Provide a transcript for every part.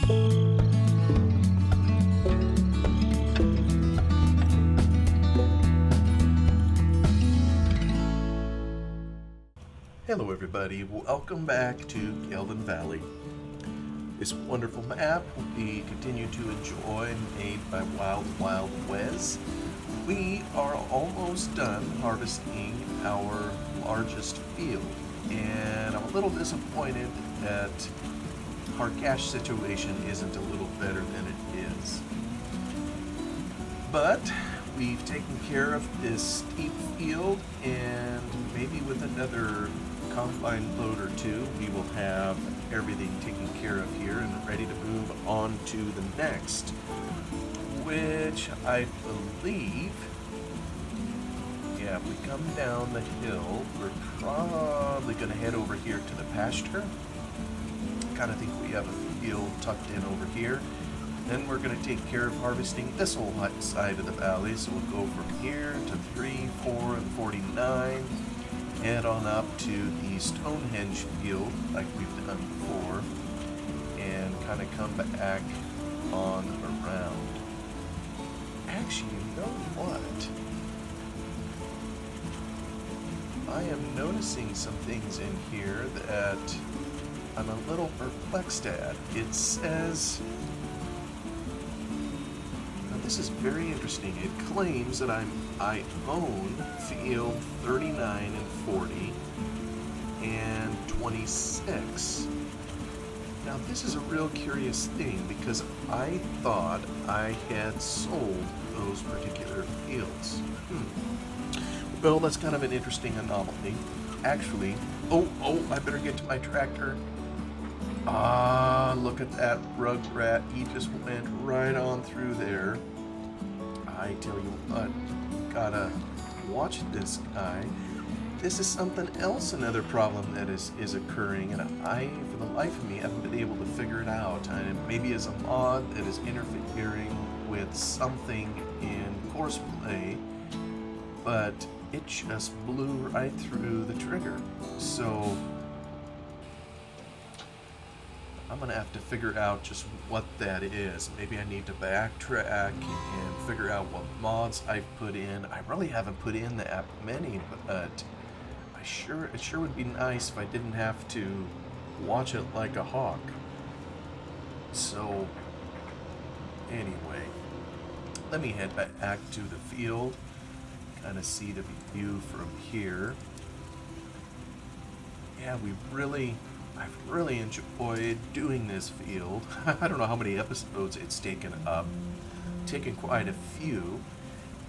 Hello everybody, welcome back to Gelvin Valley. This wonderful map we continue to enjoy, made by Wild Wes. We are almost done harvesting our largest field, and I'm a little disappointed that our cash situation isn't a little better than it is. But we've taken care of this steep field, and maybe with another combine load or two, we will have everything taken care of here and ready to move on to the next, which I believe, if we come down the hill, we're probably going to head over here to the pasture. Kind of think we have a field tucked in over here. Then we're going to take care of harvesting this whole side of the valley, so we'll go from here to 3, 4, and 49. Head on up to the Stonehenge field like we've done before, and kind of come back on around. Actually, you know what? I am noticing some things in here that I'm a little perplexed at. It says, now this is very interesting. It claims that I own field 39 and 40 and 26. Now this is a real curious thing, because I thought I had sold those particular fields. Well, that's kind of an interesting anomaly. Actually, oh, I better get to my tractor. Ah, look at that rugrat. He just went right on through there. I tell you what, gotta watch this guy. This is something else, another problem that is occurring, and I, for the life of me, haven't been able to figure it out. And maybe it's a mod that is interfering with something in courseplay, but it just blew right through the trigger. So I'm gonna have to figure out just what that is. Maybe I need to backtrack and figure out what mods I've put in. I really haven't put in that many, but it sure would be nice if I didn't have to watch it like a hawk. So anyway, let me head back to the field, kind of see the view from here. Yeah, I've really enjoyed doing this field. I don't know how many episodes it's taken quite a few.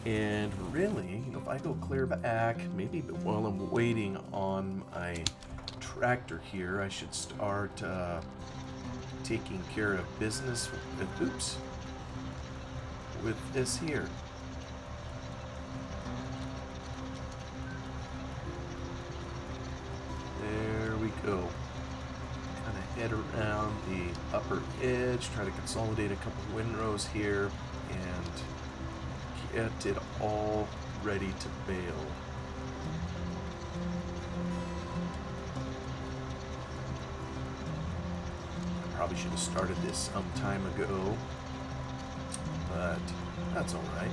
And really, if I go clear back, maybe while I'm waiting on my tractor here, I should start taking care of business with this here. There we go. Kind of head around the upper edge, try to consolidate a couple windrows here, and get it all ready to bale. I probably should have started this some time ago, but that's alright.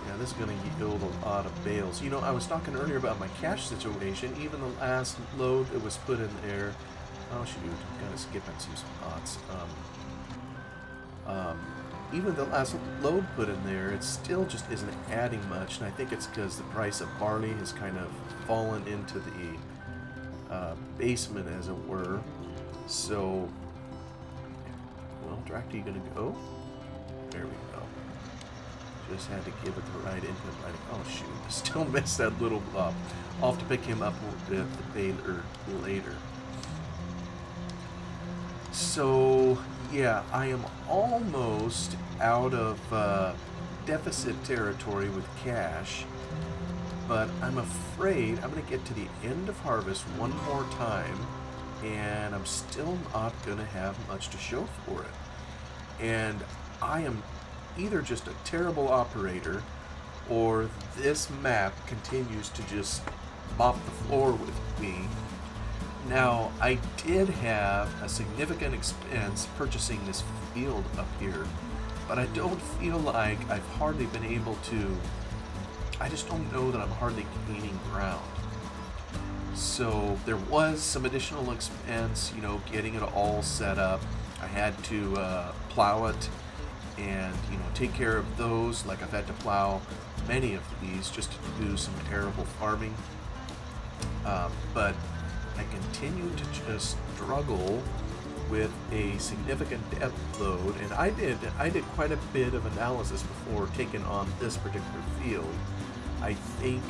Yeah, this is going to yield a lot of bales. You know, I was talking earlier about my cash situation. Even the last load that was put in there, oh shoot, I'm kind of skipping some spots. Even the last load put in there, it still just isn't adding much, and I think it's because the price of barley has kind of fallen into the basement, as it were. So, well, tractor, you gonna go? There we go. Just had to give it the right input. Oh shoot, I still missed that little blob. I'll have to pick him up with the baler later. So, yeah, I am almost out of deficit territory with cash, but I'm afraid I'm going to get to the end of harvest one more time, and I'm still not going to have much to show for it. And I am either just a terrible operator, or this map continues to just mop the floor with me. Now, I did have a significant expense purchasing this field up here, but I don't feel like I've hardly been able to. I just don't know that I'm hardly gaining ground. So there was some additional expense, getting it all set up. I had to plow it and, take care of those. Like I've had to plow many of these just to do some arable farming. But I continue to just struggle with a significant depth load, and I did quite a bit of analysis before taking on this particular field. I think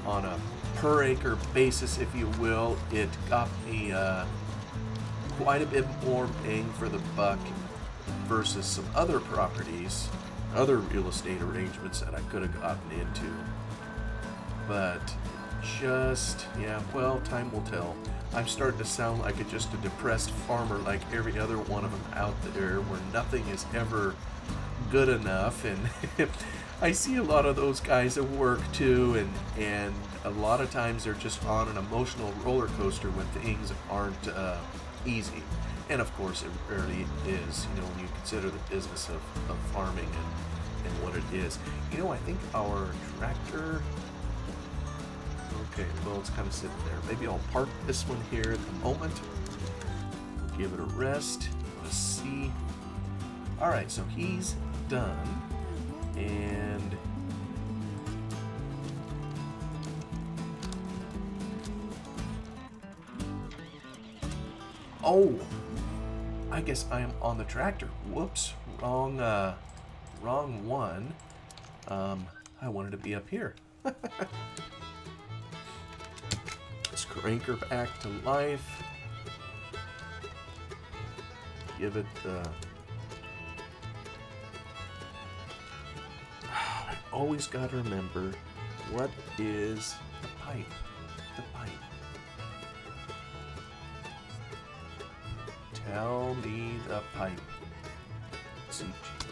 on a per acre basis, if you will, it got me quite a bit more bang for the buck versus some other properties, other real estate arrangements that I could have gotten into. But time will tell. I'm starting to sound like just a depressed farmer like every other one of them out there, where nothing is ever good enough. And I see a lot of those guys at work too, and a lot of times they're just on an emotional roller coaster when things aren't easy. And of course it rarely is, when you consider the business of farming and what it is. I think our tractor, okay, well, it's kind of sitting there. Maybe I'll park this one here at the moment. Give it a rest. Let's see. All right, so he's done. And oh, I guess I am on the tractor. Whoops, wrong one. I wanted to be up here. Let's crank her back to life. Give it the... I always gotta remember, what is the pipe? The pipe. Tell me the pipe. See.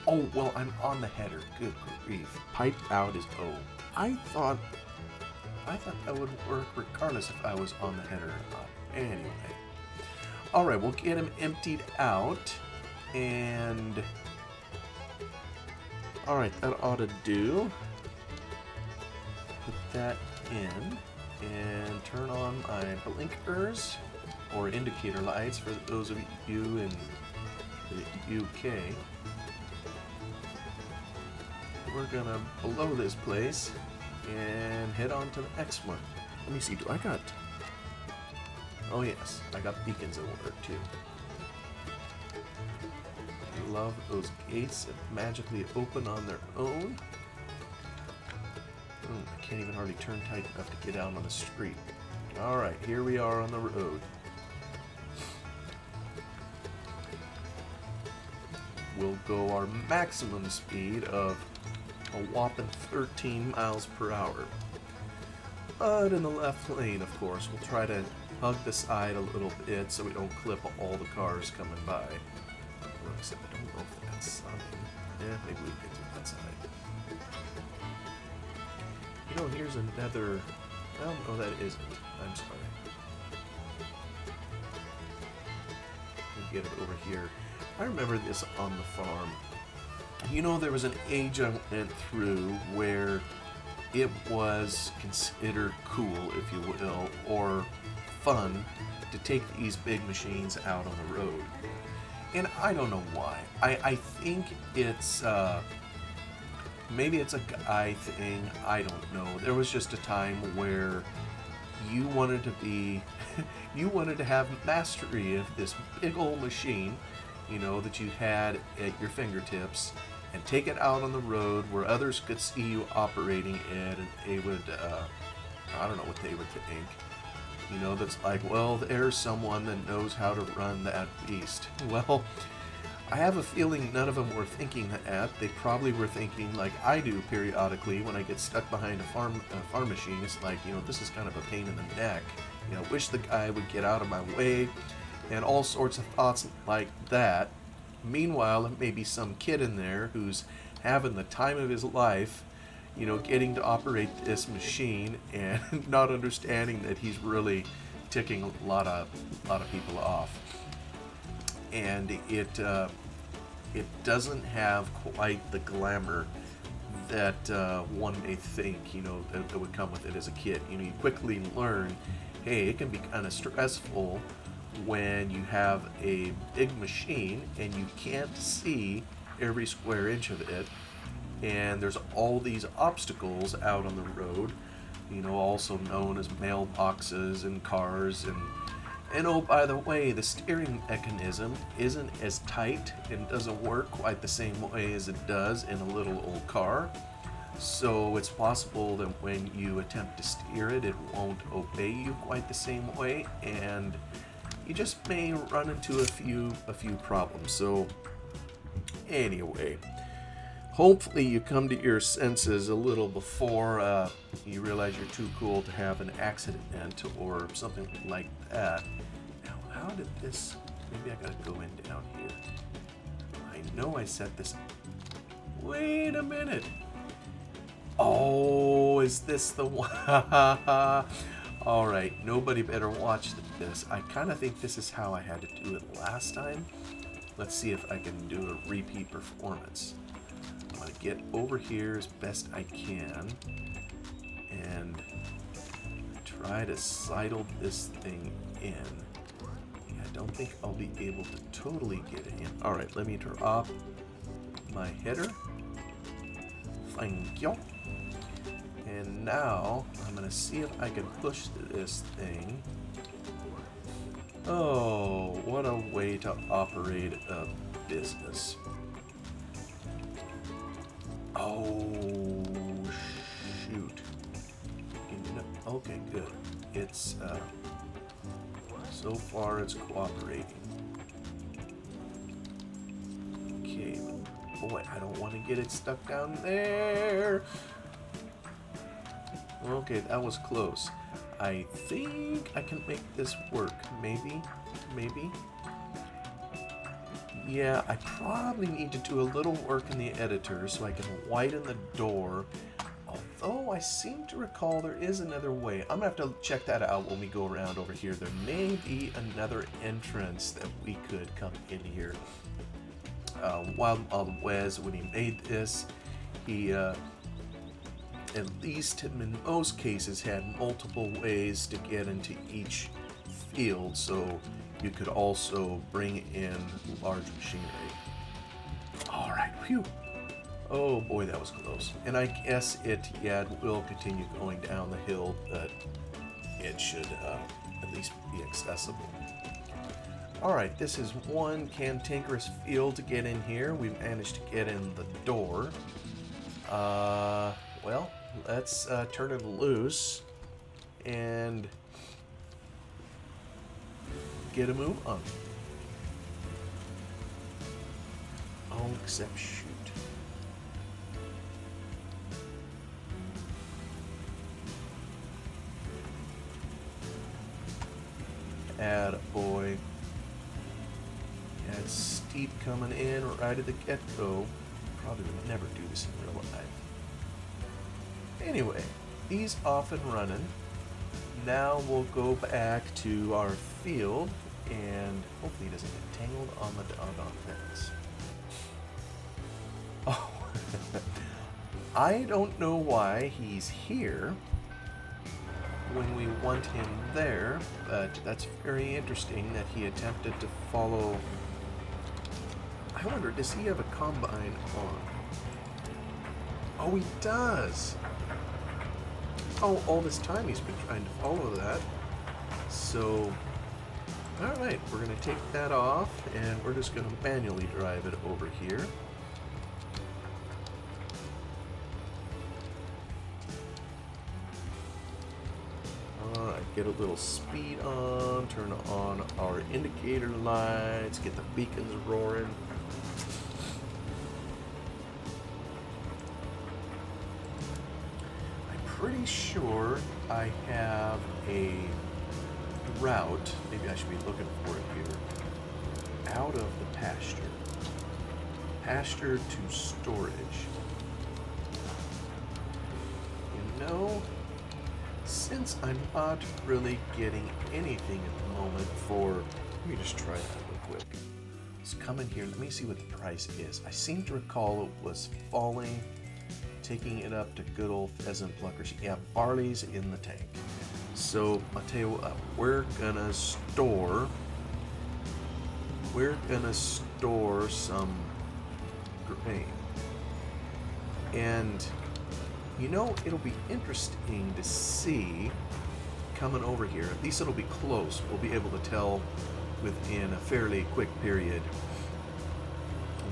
Oh, well, I'm on the header. Good grief. Pipe out is O. I thought that would work regardless if I was on the header or not. Anyway. Alright, we'll get him emptied out. And... alright, that ought to do. Put that in. And turn on my blinkers, or indicator lights for those of you in the UK. We're gonna blow this place and head on to the next one. Let me see, do I got... oh yes, I got beacons at work too. I love those gates that magically open on their own. I can't even hardly turn tight enough to get out on the street. Alright, here we are on the road. We'll go our maximum speed of a whopping 13 miles per hour. But in the left lane, of course, we'll try to hug the side a little bit so we don't clip all the cars coming by. Well, except I don't know if that's sign. Yeah, maybe we can get to that side. Here's another... well, no, that isn't. I'm sorry. We'll get it over here. I remember this on the farm. There was an age I went through where it was considered cool, if you will, or fun to take these big machines out on the road. And I don't know why. I think it's, maybe it's a guy thing, I don't know. There was just a time where you wanted to be, you wanted to have mastery of this big old machine, that you had at your fingertips, and take it out on the road where others could see you operating it, and they would, I don't know what they would think. That's like, well, there's someone that knows how to run that beast. Well, I have a feeling none of them were thinking that. They probably were thinking like I do periodically when I get stuck behind a farm machine. It's like, this is kind of a pain in the neck. Wish the guy would get out of my way, and all sorts of thoughts like that. Meanwhile, there may be some kid in there who's having the time of his life, getting to operate this machine and not understanding that he's really ticking a lot of people off, and it doesn't have quite the glamour that one may think, you know, that would come with it as a kid. You know, you quickly learn, hey, it can be kind of stressful when you have a big machine and you can't see every square inch of it, and there's all these obstacles out on the road, you know, also known as mailboxes and cars, and oh, by the way, the steering mechanism isn't as tight and doesn't work quite the same way as it does in a little old car. So it's possible that when you attempt to steer it, it won't obey you quite the same way, and you just may run into a few problems. So anyway, hopefully you come to your senses a little before you realize you're too cool to have an accident or something like that. Now, how did this... Maybe I gotta go in down here. I know I set this... Wait a minute. Oh, is this the one? Alright, nobody better watch this. I kind of think this is how I had to do it last time. Let's see if I can do a repeat performance. I'm going to get over here as best I can and try to sidle this thing in. Yeah, I don't think I'll be able to totally get it in. Alright, let me drop my header. Thank you. And now I'm going to see if I can push this thing. Oh, what a way to operate a business. Oh, shoot. Okay, good. It's, so far it's cooperating. Okay, boy, I don't want to get it stuck down there. Okay, that was close. I think I can make this work. Maybe. Yeah, I probably need to do a little work in the editor so I can widen the door. Although I seem to recall there is another way. I'm going to have to check that out when we go around over here. There may be another entrance that we could come in here. Wild Wes, when he made this, he... at least in most cases, had multiple ways to get into each field, so you could also bring in large machinery. Alright, phew. Oh boy, that was close. And I guess it will continue going down the hill, but it should at least be accessible. Alright, this is one cantankerous field to get in here. We managed to get in the door. Well, let's turn it loose and get a move on. Oh, except shoot. Attaboy. Yeah, it's steep coming in right at the get-go. Probably would never do this in real life. Anyway, he's off and running. Now we'll go back to our field, and hopefully he doesn't get tangled on the doggone fence. Oh, I don't know why he's here when we want him there, but that's very interesting that he attempted to follow. I wonder, does he have a combine on? Oh, he does! Oh, all this time he's been trying to follow that. So, alright, we're going to take that off, and we're just going to manually drive it over here. Alright, get a little speed on, turn on our indicator lights, get the beacons roaring. Pretty sure I have a route, maybe I should be looking for it here, out of the pasture to storage. You know, since I'm not really getting anything at the moment for... Let me just try that real quick. Let's come in here. Let me see what the price is. I seem to recall it was falling, taking it up to good old pheasant pluckers. Yeah, barley's in the tank. So I'll tell you what, we're gonna store some grain. And you know, it'll be interesting to see coming over here. At least it'll be close. We'll be able to tell within a fairly quick period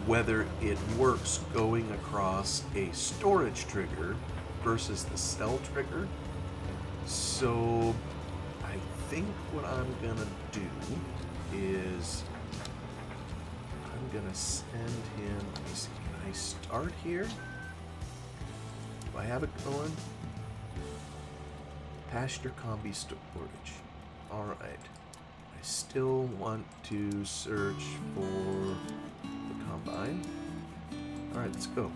whether it works going across a storage trigger versus the cell trigger. So I think what I'm gonna do is I'm gonna send him, let me see, can I start here? Do I have it going? Pasture combi storage. Alright. I still want to search for the combine. Alright, let's go.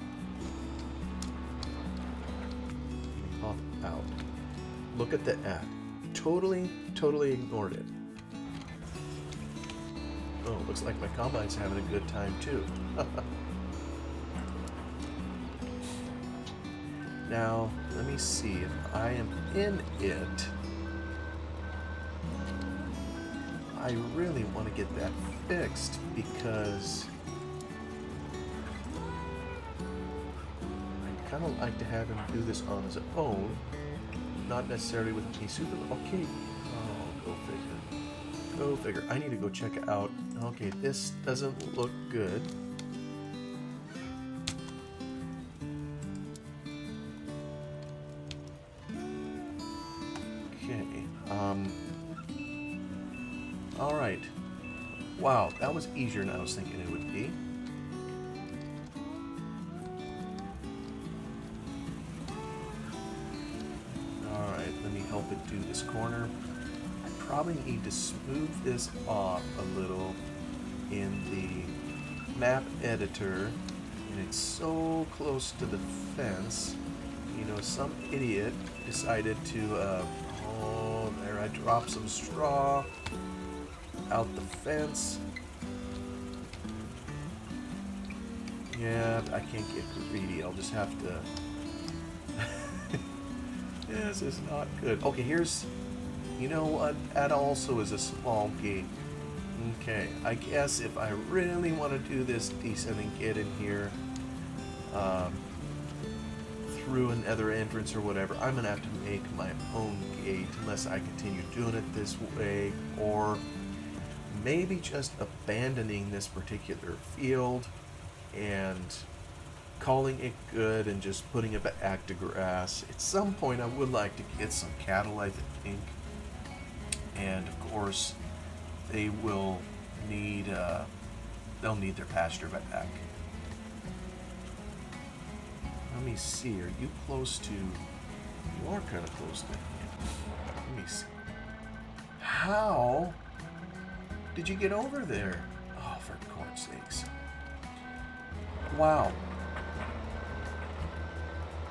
Pop out. Look at the ad. Totally ignored it. Oh, looks like my combine's having a good time too. Now, let me see if I am in it. I really want to get that fixed because I kind of like to have him do this on his own, not necessarily with me super. Okay, oh, go figure. Go figure. I need to go check it out. Okay, this doesn't look good. Alright. Wow, that was easier than I was thinking it would be. Alright, let me help it do this corner. I probably need to smooth this off a little in the map editor. And it's so close to the fence. You know, some idiot decided to, oh, there I dropped some straw out the fence. Yeah, I can't get greedy. I'll just have to... This is not good. Okay, here's... You know what? That also is a small gate. Okay, I guess if I really want to do this decent and get in here through another entrance or whatever, I'm going to have to make my own gate unless I continue doing it this way, or maybe just abandoning this particular field and calling it good and just putting it back to grass. At some point I would like to get some cattle, I think, and of course they will need they'll need their pasture back. Let me see, are you close to... You are kind of close to him. Let me see. How did you get over there? Oh, for God's sakes. Wow.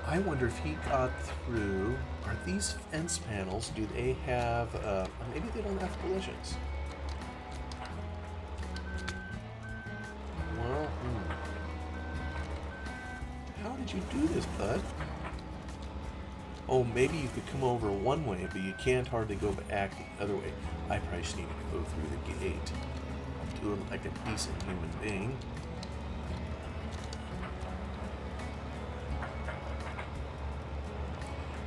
I wonder if he got through... Are these fence panels, do they have... maybe they don't have collisions. Well, How did you do this, bud? Oh, maybe you could come over one way, but you can't hardly go back the other way. I probably just need to go through the gate. I'm doing like a decent human being.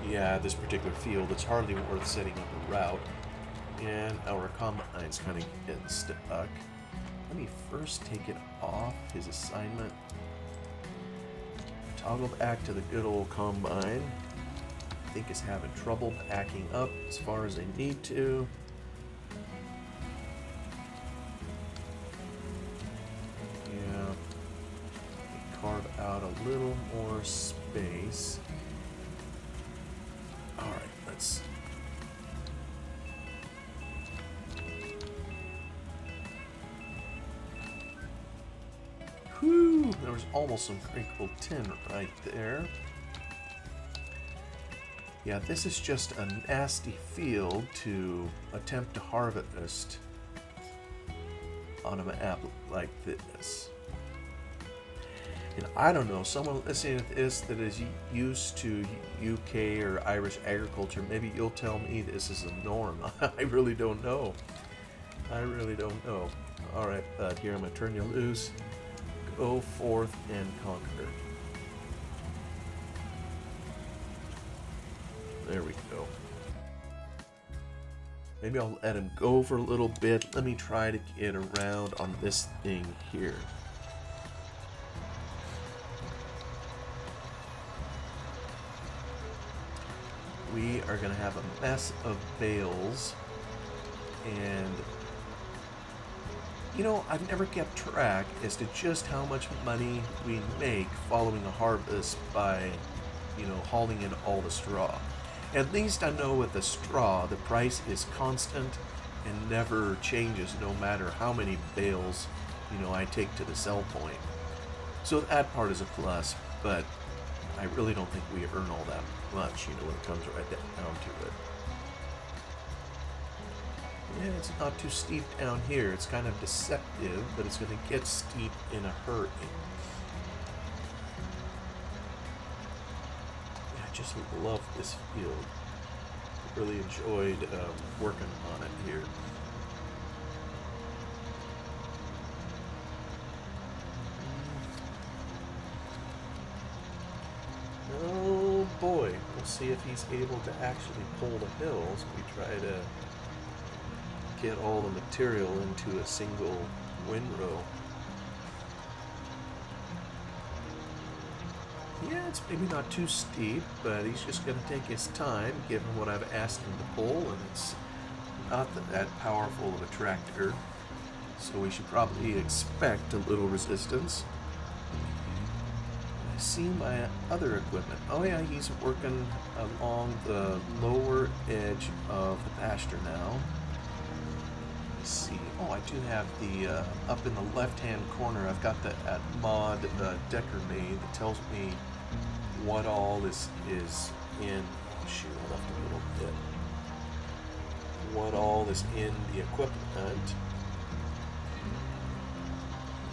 Yeah, this particular field, it's hardly worth setting up a route. And our combine's kind of getting stuck. Let me first take it off his assignment. Toggle back to the good old combine. I think it's having trouble backing up as far as I need to. Yeah. Carve out a little more space. Alright, let's... Whew, there was almost some crinkled tin right there. Yeah, this is just a nasty field to attempt to harvest on a map like this. And I don't know, someone listening to this that is used to UK or Irish agriculture, maybe you'll tell me this is a norm. I really don't know. I really don't know. Alright, bud, here I'm going to turn you loose. Go forth and conquer. There we go. Maybe I'll let him go for a little bit. Let me try to get around on this thing here. We are going to have a mess of bales. And, you know, I've never kept track as to just how much money we make following a harvest by, you know, hauling in all the straw. At least I know with the straw, the price is constant and never changes no matter how many bales, you know, I take to the sell point. So that part is a plus, but I really don't think we earn all that much, you know, when it comes right down to it. Yeah, it's not too steep down here. It's kind of deceptive, but it's going to get steep in a hurry. Yeah, I just love this field. I really enjoyed working on it here. Oh boy, we'll see if he's able to actually pull the hills. We try to get all the material into a single windrow. Yeah, it's maybe not too steep, but he's just going to take his time, given what I've asked him to pull, and it's not that powerful of a tractor, so we should probably expect a little resistance. I see my other equipment. Oh yeah, he's working along the lower edge of the pasture now. See. Oh, I do have the up in the left-hand corner. I've got that mod Decker made that tells me what all this is in. Oh, shoot, I left a little bit. What all is in the equipment.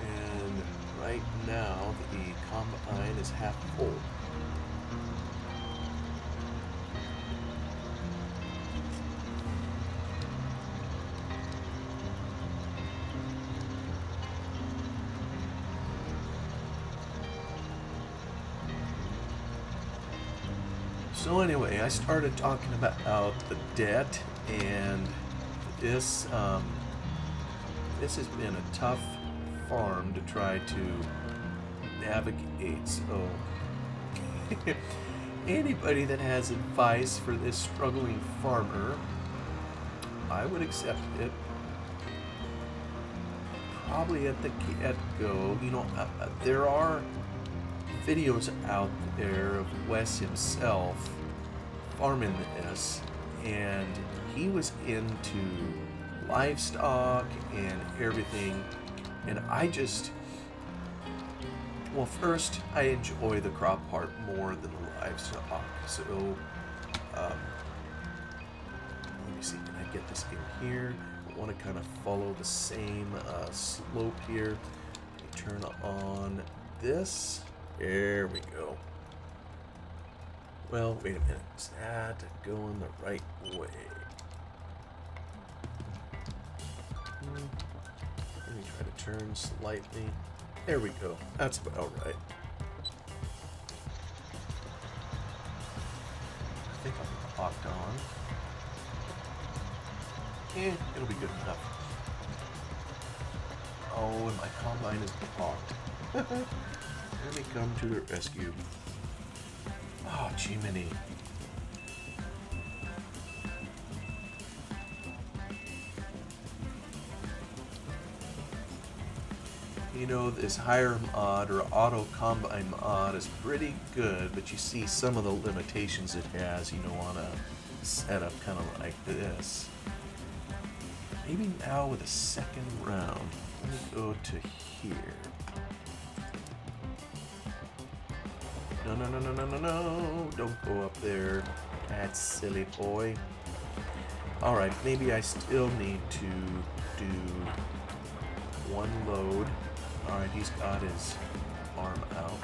And right now the combine is half full. So anyway, I started talking about the debt, and this has been a tough farm to try to navigate. So anybody that has advice for this struggling farmer, I would accept it. Probably at the get-go, you know, there are videos out there of Wes himself farming this, and he was into livestock and everything, and I just, well, first I enjoy the crop part more than the livestock, so let me see, can I get this in here? I want to kind of follow the same slope here. Let me turn on this. There we go. Well, wait a minute. Is that going the right way? Let me try to turn slightly. There we go. That's about right. I think I'm locked on. It'll be good enough. Oh, and my combine is blocked. Let me come to the rescue. Oh, Jiminy. You know, this higher mod or auto combine mod is pretty good, but you see some of the limitations it has, you know, on a setup kind of like this. Maybe now with a second round. Let me go to here. No, no, no, no, no, no, no. Don't go up there. That silly boy. Alright, maybe I still need to do one load. Alright, he's got his arm out.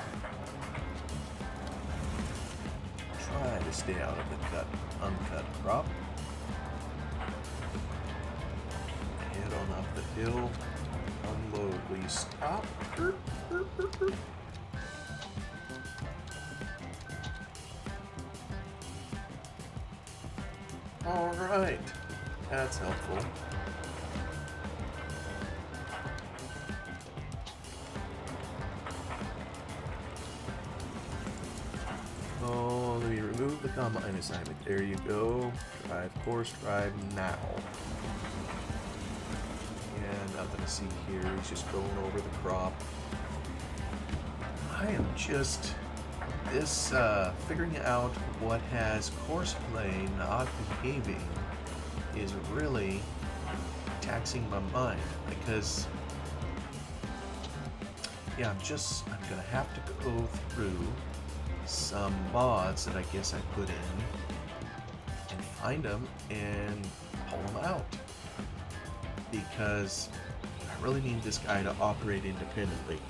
Try to stay out of the uncut crop. Head on up the hill. Unload. Will you stop? Alright. That's helpful. Oh, let me remove the combine assignment. There you go. Drive course, drive now. And nothing to see here. He's just going over the crop. I am just figuring out what has course play not behaving is really taxing my mind, because yeah, I'm gonna have to go through some mods that I guess I put in and find them and pull them out, because I really need this guy to operate independently.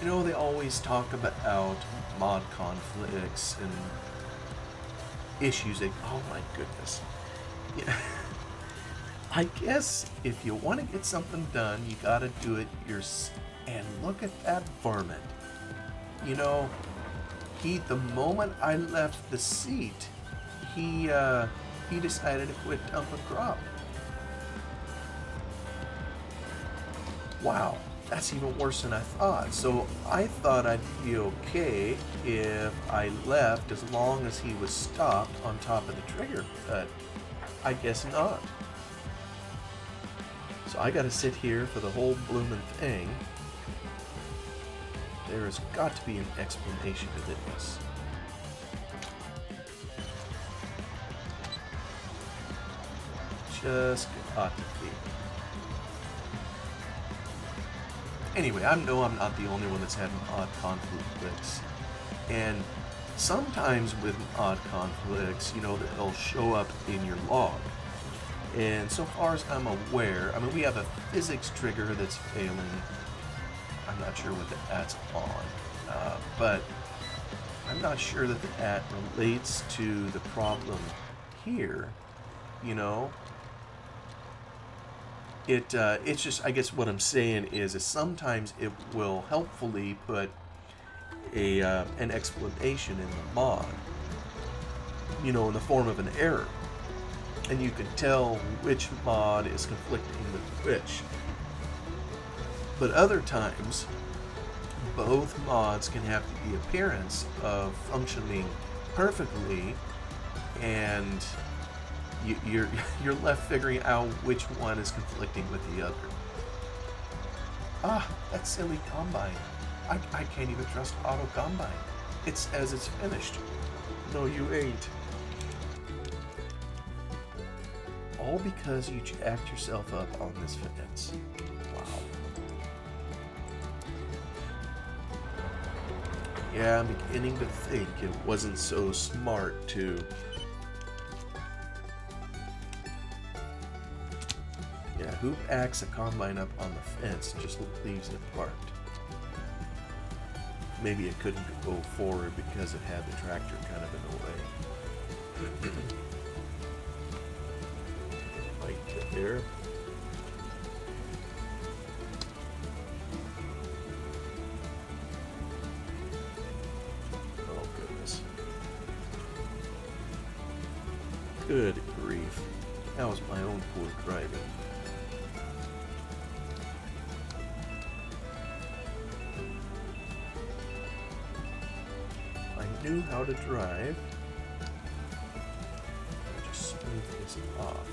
You know, they always talk about mod conflicts and issues that, oh my goodness. Yeah. I guess if you want to get something done, you gotta do it yourself. And look at that varmint. You know, the moment I left the seat, he decided to quit dumping crop. Wow. That's even worse than I thought. So I thought I'd be okay if I left as long as he was stopped on top of the trigger, but I guess not. So I gotta sit here for the whole bloomin' thing. There has got to be an explanation to this. Just got to be. Anyway, I know I'm not the only one that's having odd conflicts. And sometimes with odd conflicts, you know, they'll show up in your log. And so far as I'm aware, I mean, we have a physics trigger that's failing. I'm not sure what that's on. But I'm not sure that that relates to the problem here, you know. It's just, I guess what I'm saying is sometimes it will helpfully put an explanation in the mod, you know, in the form of an error. And you can tell which mod is conflicting with which. But other times, both mods can have the appearance of functioning perfectly, and you're left figuring out which one is conflicting with the other. Ah, that silly combine. I can't even trust auto combine. It says it's finished. No, you ain't. All because you jacked yourself up on this fence. Wow. Yeah, I'm beginning to think it wasn't so smart to... Yeah, who acts a combine up on the fence and just leaves it parked? Maybe it couldn't go forward because it had the tractor kind of in the way. Right there. Oh goodness. Good grief. That was my own poor driving. I knew how to drive. Just smooth this off.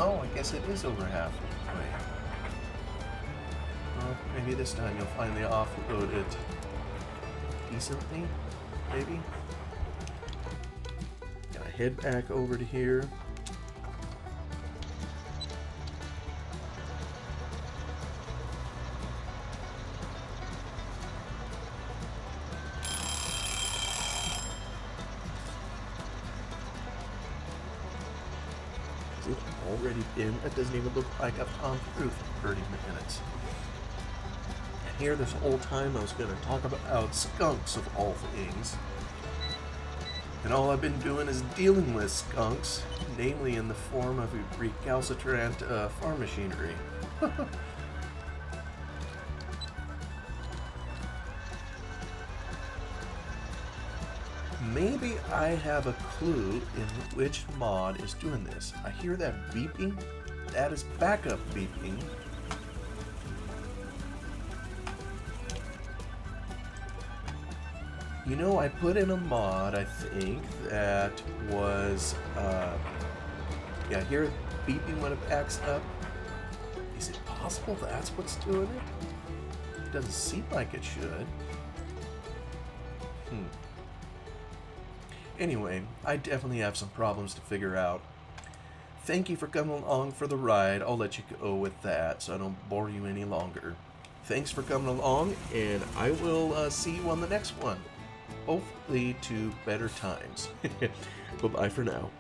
Oh, I guess it is over halfway. Well, maybe this time you'll finally offload it decently, maybe? Gotta head back over to here. Has it already been? It doesn't even look like I've gone through 30 minutes. And here, this whole time I was going to talk about skunks of all things. And all I've been doing is dealing with skunks, namely in the form of recalcitrant farm machinery. Maybe I have a clue in which mod is doing this. I hear that beeping. That is backup beeping. You know, I put in a mod, I think, that was, yeah, hear it beeping when it backs up. Is it possible that's what's doing it? It doesn't seem like it should. Anyway, I definitely have some problems to figure out. Thank you for coming along for the ride. I'll let you go with that so I don't bore you any longer. Thanks for coming along, and I will see you on the next one. Hopefully to better times. Bye-bye for now.